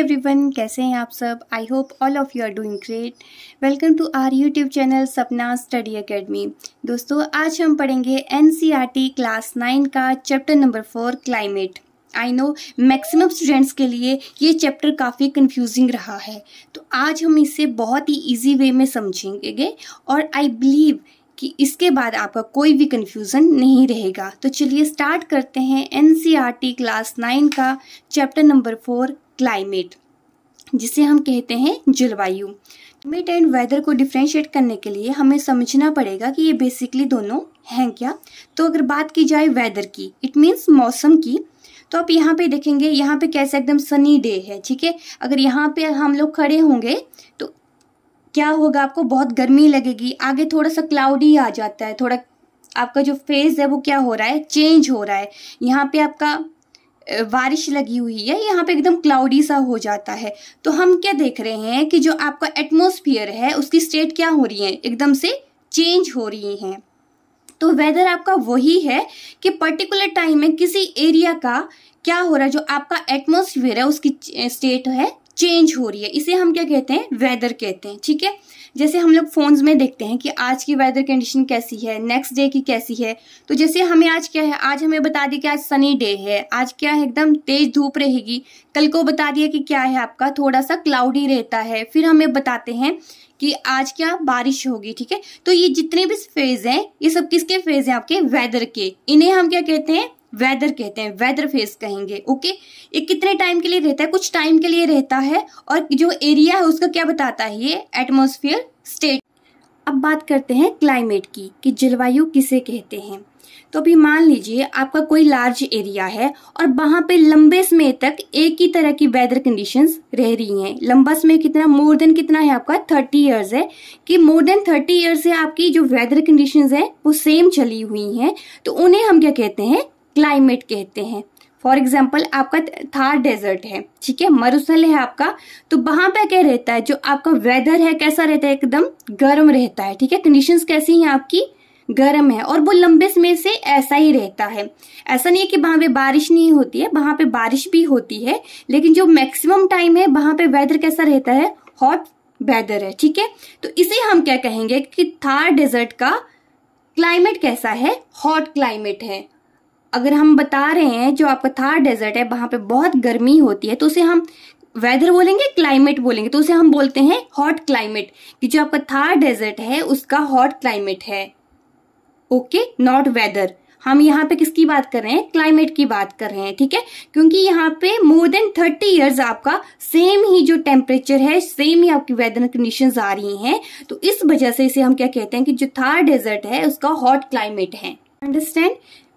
Everyone, कैसे हैं आप सब। I hope all of you are doing great. Welcome to our YouTube channel Sapna study academy. दोस्तों, आज हम पढ़ेंगे एनसीईआरटी क्लास 9 का chapter number 4 climate. I know maximum students के लिए ये चैप्टर काफ़ी कंफ्यूजिंग रहा है, तो आज हम इसे बहुत ही इजी वे में समझेंगे और आई बिलीव कि इसके बाद आपका कोई भी कंफ्यूजन नहीं रहेगा। तो चलिए स्टार्ट करते हैं एनसीईआरटी क्लास 9 का चैप्टर नंबर 4 क्लाइमेट, जिसे हम कहते हैं जलवायु। क्लाइमेट एंड वेदर को डिफ्रेंशिएट करने के लिए हमें समझना पड़ेगा कि ये बेसिकली दोनों हैं क्या। तो अगर बात की जाए वेदर की, इट मीन्स मौसम की, तो आप यहाँ पे देखेंगे, यहाँ पे कैसा एकदम सनी डे है, ठीक है। अगर यहाँ पे हम लोग खड़े होंगे तो क्या होगा, आपको बहुत गर्मी लगेगी। आगे थोड़ा सा क्लाउडी आ जाता है, थोड़ा आपका जो फेज है वो क्या हो रहा है, चेंज हो रहा है। यहाँ पे आपका बारिश लगी हुई है, यहाँ पे एकदम क्लाउडी सा हो जाता है। तो हम क्या देख रहे हैं कि जो आपका एटमॉस्फेयर है उसकी स्टेट क्या हो रही है, एकदम से चेंज हो रही है। तो वेदर आपका वही है कि पर्टिकुलर टाइम में किसी एरिया का क्या हो रहा है, जो आपका एटमॉस्फेयर है उसकी स्टेट है चेंज हो रही है, इसे हम क्या कहते हैं, वेदर कहते हैं, ठीक है। जैसे हम लोग फोन्स में देखते हैं कि आज की वेदर कंडीशन कैसी है, नेक्स्ट डे की कैसी है। तो जैसे हमें आज क्या है, आज हमें बता दिया कि आज सनी डे है, आज क्या है, एकदम तेज धूप रहेगी। कल को बता दिया कि क्या है, आपका थोड़ा सा क्लाउडी रहता है। फिर हमें बताते हैं कि आज क्या बारिश होगी, ठीक है। तो ये जितने भी फेज हैं, ये सब किसके फेज हैं, आपके वेदर के। इन्हें हम क्या कहते हैं, वेदर कहते हैं, वेदर फेज कहेंगे। ओके, ये कितने टाइम के लिए रहता है, कुछ टाइम के लिए रहता है। और जो एरिया है उसका क्या बताता है, ये एटमॉस्फेयर स्टेट। अब बात करते हैं क्लाइमेट की, कि जलवायु किसे कहते हैं। तो अभी मान लीजिए आपका कोई लार्ज एरिया है और वहां पे लंबे समय तक एक ही तरह की वेदर कंडीशंस रह रही हैं। लंबा समय कितना, मोर देन कितना है आपका, 30 इयर्स है, कि मोर देन 30 इयर्स से आपकी जो वेदर कंडीशंस है वो सेम चली हुई हैं। तो उन्हें हम क्या कहते हैं, क्लाइमेट कहते हैं। फॉर एग्जाम्पल, आपका थार डेजर्ट है, ठीक है, मरुस्थल है आपका। तो वहां पे क्या रहता है, जो आपका वेदर है कैसा रहता है, एकदम गर्म रहता है, ठीक है। कंडीशंस कैसी हैं आपकी, गर्म है, और वो लंबे समय से ऐसा ही रहता है। ऐसा नहीं है कि वहां पे बारिश नहीं होती है, वहां पे बारिश भी होती है, लेकिन जो मैक्सिमम टाइम है वहां पे वेदर कैसा रहता है, हॉट वेदर है, ठीक है। तो इसे हम क्या कहेंगे कि थार डेजर्ट का क्लाइमेट कैसा है, हॉट क्लाइमेट है। अगर हम बता रहे हैं जो आपका थार डेजर्ट है वहां पे बहुत गर्मी होती है, तो उसे हम वेदर बोलेंगे, क्लाइमेट बोलेंगे, तो उसे हम बोलते हैं हॉट क्लाइमेट, कि जो आपका थार डेजर्ट है उसका हॉट क्लाइमेट है। Okay, not whether. हम यहाँ पे किसकी बात कर रहे हैं, क्लाइमेट की बात कर रहे हैं, ठीक है। क्योंकि यहाँ पे मोर देन 30 इयर्स आपका सेम ही जो टेम्परेचर है, सेम ही आपकी वेदर कंडीशंस आ रही हैं। तो इस वजह से इसे हम क्या कहते हैं कि जो थार डेजर्ट है उसका हॉट क्लाइमेट है। अंडरस्टैंड।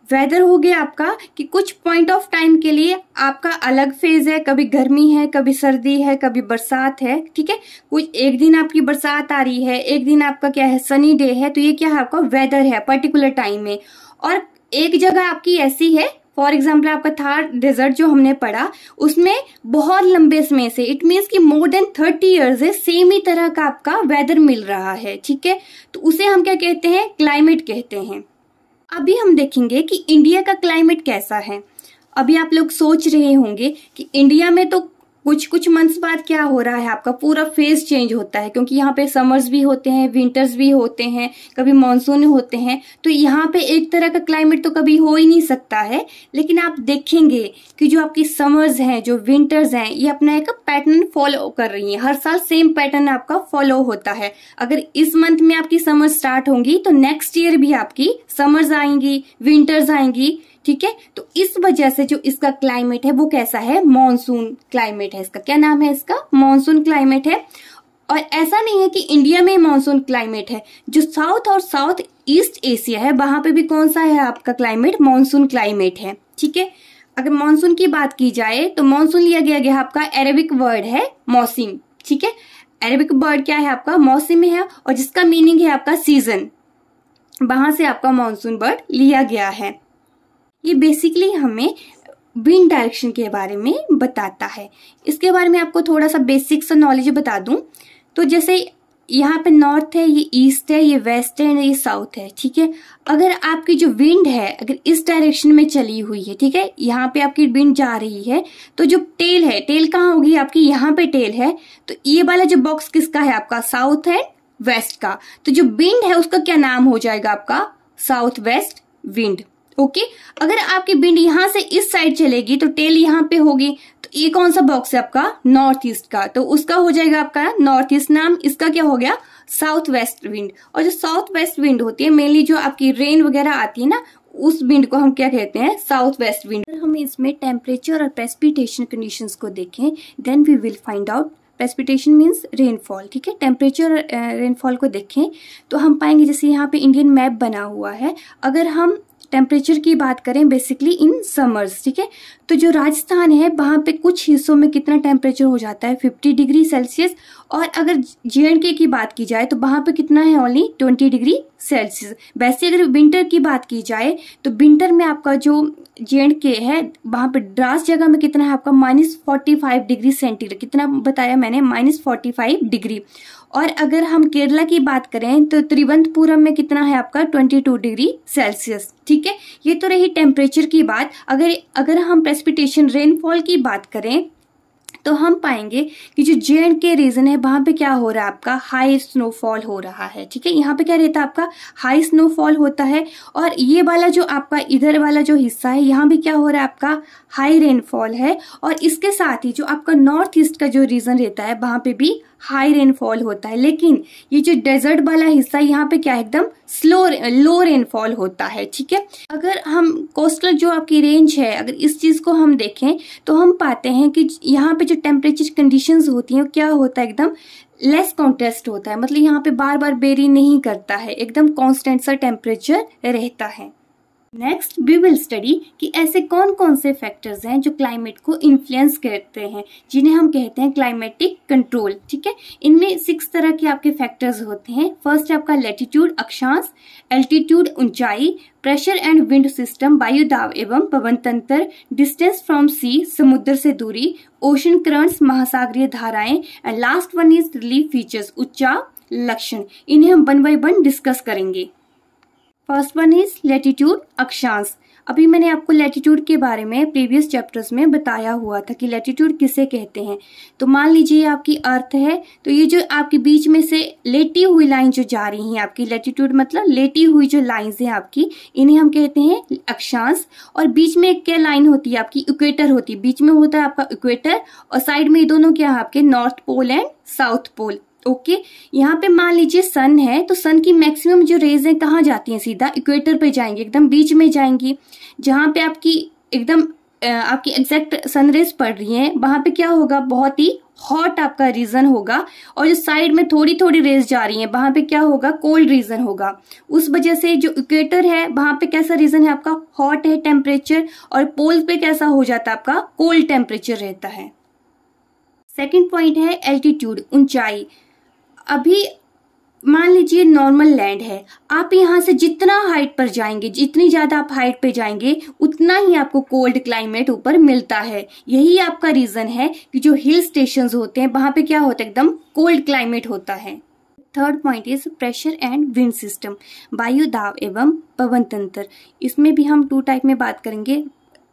वेदर हो गया आपका कि कुछ पॉइंट ऑफ टाइम के लिए आपका अलग फेज है, कभी गर्मी है, कभी सर्दी है, कभी बरसात है, ठीक है। कुछ एक दिन आपकी बरसात आ रही है, एक दिन आपका क्या है, सनी डे है। तो ये क्या है, आपका वेदर है पर्टिकुलर टाइम में। और एक जगह आपकी ऐसी है, फॉर एग्जाम्पल आपका थार डेजर्ट जो हमने पढ़ा, उसमें बहुत लंबे समय से, इट मीन्स कि मोर देन 30 इयर्स है, सेम ही तरह का आपका वेदर मिल रहा है, ठीक है। तो उसे हम क्या कहते हैं, क्लाइमेट कहते हैं। अभी हम देखेंगे कि इंडिया का क्लाइमेट कैसा है। अभी आप लोग सोच रहे होंगे कि इंडिया में तो कुछ कुछ मंथ्स बाद क्या हो रहा है, आपका पूरा फेज चेंज होता है, क्योंकि यहाँ पे समर्स भी होते हैं, विंटर्स भी होते हैं, कभी मानसून होते हैं। तो यहाँ पे एक तरह का क्लाइमेट तो कभी हो ही नहीं सकता है। लेकिन आप देखेंगे कि जो आपकी समर्स हैं, जो विंटर्स हैं, ये अपना एक पैटर्न फॉलो कर रही हैं। हर साल सेम पैटर्न आपका फॉलो होता है। अगर इस मंथ में आपकी समर स्टार्ट होंगी तो नेक्स्ट ईयर भी आपकी समर्स आएंगी, विंटर्स आएंगी, ठीक है। तो इस वजह से जो इसका क्लाइमेट है वो कैसा है, मॉनसून क्लाइमेट है। इसका क्या नाम है, इसका मॉनसून क्लाइमेट है। और ऐसा नहीं है कि इंडिया में मॉनसून क्लाइमेट है, जो साउथ और साउथ ईस्ट एशिया है वहां पे भी कौन सा है आपका क्लाइमेट, मॉनसून क्लाइमेट है, ठीक है। अगर मॉनसून की बात की जाए तो मॉनसून लिया गया आपका अरेबिक वर्ड है मौसम, ठीक है। अरेबिक वर्ड क्या है आपका, मौसम है, और जिसका मीनिंग है आपका सीजन। वहां से आपका मॉनसून वर्ड लिया गया है। ये बेसिकली हमें विंड डायरेक्शन के बारे में बताता है। इसके बारे में आपको थोड़ा सा बेसिक सा नॉलेज बता दूं तो जैसे यहाँ पे नॉर्थ है, ये ईस्ट है, ये वेस्ट है, ये साउथ है, ठीक है। अगर आपकी जो विंड है अगर इस डायरेक्शन में चली हुई है, ठीक है, यहाँ पे आपकी विंड जा रही है, तो जो टेल है, टेल कहाँ होगी आपकी, यहाँ पे टेल है, तो ये वाला जो बॉक्स किसका है आपका, साउथ है वेस्ट का, तो जो विंड है उसका क्या नाम हो जाएगा आपका, साउथ वेस्ट विंड। ओके, अगर आपकी विंड यहां से इस साइड चलेगी तो टेल यहाँ पे होगी, तो ये कौन सा बॉक्स है आपका, नॉर्थ ईस्ट का, तो उसका हो जाएगा आपका नॉर्थ ईस्ट नाम, इसका क्या हो गया, साउथ वेस्ट विंड। और जो साउथ वेस्ट विंड होती है मेनली जो आपकी रेन वगैरह आती है ना, उस विंड को हम क्या कहते हैं, साउथ वेस्ट विंड। अगर हम इसमें टेम्परेचर और प्रेसिपिटेशन कंडीशंस को देखें then we will find out, precipitation means rainfall, ठीक है, टेम्परेचर रेनफॉल को देखें तो हम पाएंगे जैसे यहाँ पे इंडियन मैप बना हुआ है, अगर हम टेम्परेचर की बात करें बेसिकली इन समर्स, ठीक है, तो जो राजस्थान है वहाँ पे कुछ हिस्सों में कितना टेम्परेचर हो जाता है 50 डिग्री सेल्सियस, और अगर JNK की बात की जाए तो वहाँ पे कितना है, ओनली 20 डिग्री सेल्सियस। वैसे अगर विंटर की बात की जाए तो विंटर में आपका जो JNK है वहाँ पे द्रास जगह में कितना है आपका, -45 डिग्री सेंटीग्रेड, कितना बताया मैंने, -45 डिग्री। और अगर हम केरला की बात करें तो त्रिवंतपुरम में कितना है आपका, 22 डिग्री सेल्सियस, ठीक है। ये तो रही टेम्परेचर की बात। अगर हम प्रेसिपिटेशन रेनफॉल की बात करें तो हम पाएंगे कि जो JNK रीजन है वहां पे क्या हो रहा है आपका, हाई स्नोफॉल हो रहा है, ठीक है, यहाँ पे क्या रहता है आपका, हाई स्नोफॉल होता है। और ये वाला जो आपका इधर वाला जो हिस्सा है यहाँ भी क्या हो रहा है आपका, हाई रेनफॉल है। और इसके साथ ही जो आपका नॉर्थ ईस्ट का जो रीजन रहता है वहां पे भी हाई रेनफॉल होता है, लेकिन ये जो डेजर्ट वाला हिस्सा यहाँ पे क्या है, एकदम लो रेनफॉल होता है, ठीक है। अगर हम कोस्टल जो आपकी रेंज है अगर इस चीज को हम देखें तो हम पाते हैं कि यहाँ पे जो टेम्परेचर कंडीशंस होती हैं क्या होता है, एकदम लेस कॉन्टेस्ट होता है, मतलब यहाँ पे बार बार वेरी नहीं करता है, एकदम कांस्टेंट सा टेम्परेचर रहता है। नेक्स्ट वी विल स्टडी कि ऐसे कौन कौन से फैक्टर्स हैं जो क्लाइमेट को इन्फ्लुएंस करते हैं, जिन्हें हम कहते हैं क्लाइमेटिक कंट्रोल, ठीक है। इनमें 6 तरह के आपके फैक्टर्स होते हैं। फर्स्ट है आपका लैटिट्यूड अक्षांश, एल्टीट्यूड ऊंचाई, प्रेशर एंड विंड सिस्टम वायु दाब एवं पवन तंत्र, डिस्टेंस फ्रॉम सी समुद्र से दूरी, ओशन करंट्स महासागरीय धाराएं, and last one is relief features उच्चा लक्षण। इन्हें हम 1 बाय 1 डिस्कस करेंगे। फर्स्ट वन इज लैटिट्यूड अक्षांश। अभी मैंने आपको लैटिट्यूड के बारे में प्रीवियस चैप्टर्स में बताया हुआ था कि लैटिट्यूड किसे कहते हैं। तो मान लीजिए आपकी अर्थ है, तो ये जो आपके बीच में से लेटी हुई लाइन जो जा रही है आपकी, लैटिट्यूड मतलब लेटी हुई जो लाइंस हैं आपकी, इन्हें हम कहते हैं अक्षांश। और बीच में क्या लाइन होती है आपकी, इक्वेटर होती है, बीच में होता है आपका इक्वेटर, और साइड में ये दोनों क्या है आपके, north pole and south pole. Okay, यहाँ पे मान लीजिए सन है, तो सन की मैक्सिमम जो रेज है कहाँ जाती हैं, सीधा इक्वेटर पे जाएंगी, एकदम बीच में जाएंगी, जहां पे आपकी एकदम आपकी एग्जैक्ट सन रेज पड़ रही हैं, वहां पे क्या होगा, बहुत ही हॉट आपका रीजन होगा। और जो साइड में थोड़ी थोड़ी रेज जा रही हैं वहां पे क्या होगा, कोल्ड रीजन होगा। उस वजह से जो इक्वेटर है वहां पे कैसा रीजन है आपका, हॉट है टेम्परेचर, और पोल पे कैसा हो जाता है आपका, कोल्ड टेम्परेचर रहता है। सेकेंड पॉइंट है एल्टीट्यूड ऊंचाई। अभी मान लीजिए नॉर्मल लैंड है, आप यहाँ से जितना हाइट पर जाएंगे, जितनी ज्यादा आप हाइट पे जाएंगे उतना ही आपको कोल्ड क्लाइमेट ऊपर मिलता है। यही आपका रीजन है कि जो हिल स्टेशंस होते हैं वहां पे क्या होता है, एकदम कोल्ड क्लाइमेट होता है। Third point is pressure and wind system, वायु दाब एवं पवन तंत्र। इसमें भी हम 2 टाइप में बात करेंगे।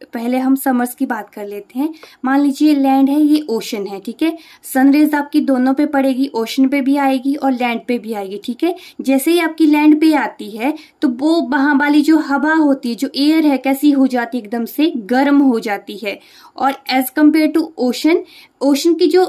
पहले हम समर्स की बात कर लेते हैं। मान लीजिए लैंड है, ये ओशन है, ठीक है, सनरेज आपकी दोनों पे पड़ेगी, ओशन पे भी आएगी और लैंड पे भी आएगी, ठीक है। जैसे ही आपकी लैंड पे आती है तो वो वहां वाली जो हवा होती है, जो एयर है, कैसी हो जाती है, एकदम से गर्म हो जाती है। और as compare to ocean, ocean की जो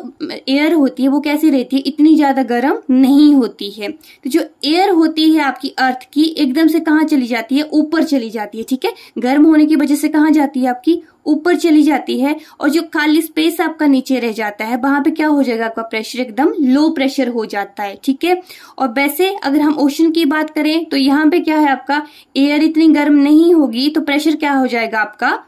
एयर होती है वो कैसी रहती है, इतनी ज्यादा गर्म नहीं होती है। तो जो एयर होती है आपकी अर्थ की, एकदम से कहाँ चली जाती है, ऊपर चली जाती है, ठीक है। गर्म होने की वजह से कहाँ जाती है आपकी, ऊपर चली जाती है। और जो खाली स्पेस आपका नीचे रह जाता है वहां पे क्या हो जाएगा, आपका प्रेशर एकदम लो प्रेशर हो जाता है, ठीक है। और वैसे अगर हम ओशन की बात करें तो यहाँ पे क्या है आपका, एयर इतनी गर्म नहीं होगी, तो प्रेशर क्या हो जाएगा आपका,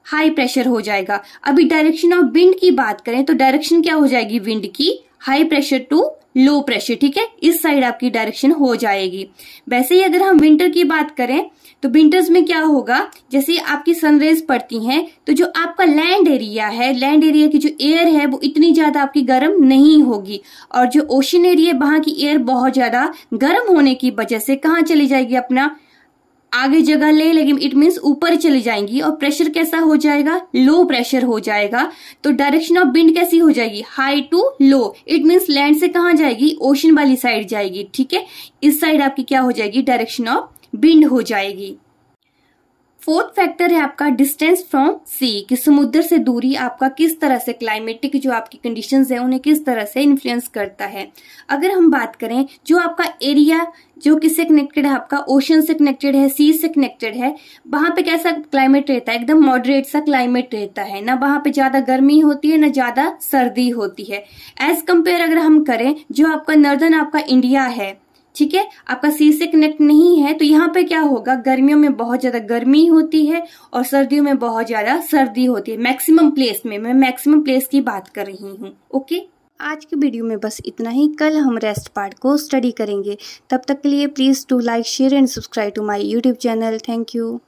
हाई प्रेशर हो जाएगा। अभी डायरेक्शन ऑफ विंड की बात करें तो डायरेक्शन क्या हो जाएगी विंड की, high pressure to low pressure, ठीक है, इस साइड आपकी डायरेक्शन हो जाएगी। वैसे ही अगर हम विंटर की बात करें तो विंटर्स में क्या होगा, जैसे आपकी सनरेज पड़ती हैं तो जो आपका लैंड एरिया है, लैंड एरिया की जो एयर है वो इतनी ज्यादा आपकी गर्म नहीं होगी, और जो ओशन एरिया वहां की एयर बहुत ज्यादा गर्म होने की वजह से कहाँ चली जाएगी, अपना आगे जगह ले लेकिन इट मीन्स ऊपर चली जाएंगी, और प्रेशर कैसा हो जाएगा, लो प्रेशर हो जाएगा। तो डायरेक्शन ऑफ विंड कैसी हो जाएगी, high to low, it means land से कहाँ जाएगी, ओशन वाली साइड जाएगी, ठीक है। इस साइड आपकी क्या हो जाएगी, डायरेक्शन ऑफ विंड हो जाएगी। फोर्थ फैक्टर है आपका डिस्टेंस फ्रॉम सी, कि समुद्र से दूरी आपका किस तरह से क्लाइमेटिक जो आपकी कंडीशंस है उन्हें किस तरह से इन्फ्लुएंस करता है। अगर हम बात करें जो आपका एरिया जो किससे कनेक्टेड है, आपका ओशन से कनेक्टेड है, सी से कनेक्टेड है, वहां पे कैसा क्लाइमेट रहता है, एकदम मॉडरेट सा क्लाइमेट रहता है, ना वहां पे ज्यादा गर्मी होती है ना ज्यादा सर्दी होती है। एज कंपेयर अगर हम करें जो आपका नॉर्दर्न आपका इंडिया है, ठीक है, आपका सी से कनेक्ट नहीं है, तो यहाँ पे क्या होगा, गर्मियों में बहुत ज्यादा गर्मी होती है और सर्दियों में बहुत ज्यादा सर्दी होती है। मैक्सिमम प्लेस में, मैं मैक्सिमम प्लेस की बात कर रही हूँ। ओके, आज की वीडियो में बस इतना ही। कल हम रेस्ट पार्ट को स्टडी करेंगे। तब तक के लिए please do like, share and subscribe to my YouTube channel. Thank you.